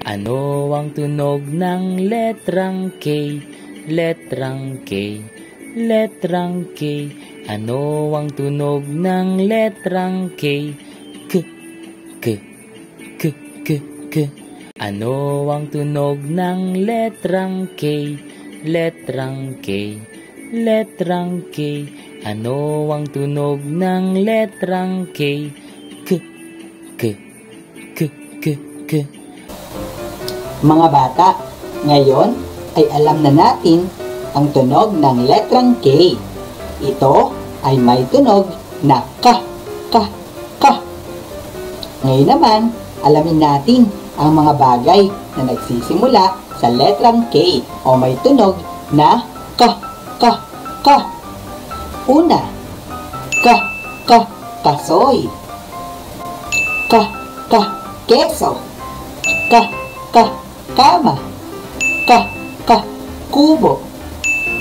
Ano ang tunog ng letrang K? Letrang K, letrang K. Ano ang tunog ng letrang K? K, K, K, K, K. Ano ang tunog ng letrang K? Letrang K, letrang K. Ano ang tunog ng letrang K? K, K, K, K, K. Mga bata, ngayon ay alam na natin ang tunog ng letrang K. Ito ay may tunog na ka, ka, ka. Ngayon naman, alamin natin ang mga bagay na nagsisimula sa letrang K o may tunog na ka, ka, ka. Una, ka, ka, kasoy. Ka, ka, keso. Ka, ka, kama. Ka, ka, kubo.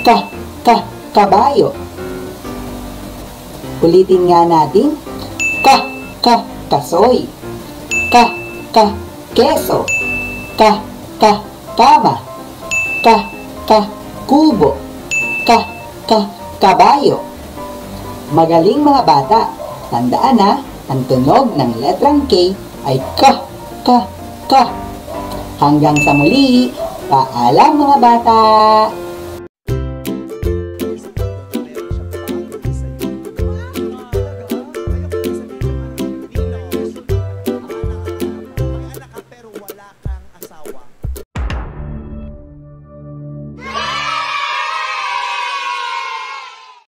Ka, ka, kabayo. Ulitin nga natin. Ka, ka, kasoy. Ka, ka, keso. Ka, ka, kama. Ka, ka, kubo. Ka, ka, kabayo. Magaling mga bata. Tandaan na, ang tunog ng letrang K ay ka, ka, ka. Hanggang sa muli, paalam mga bata!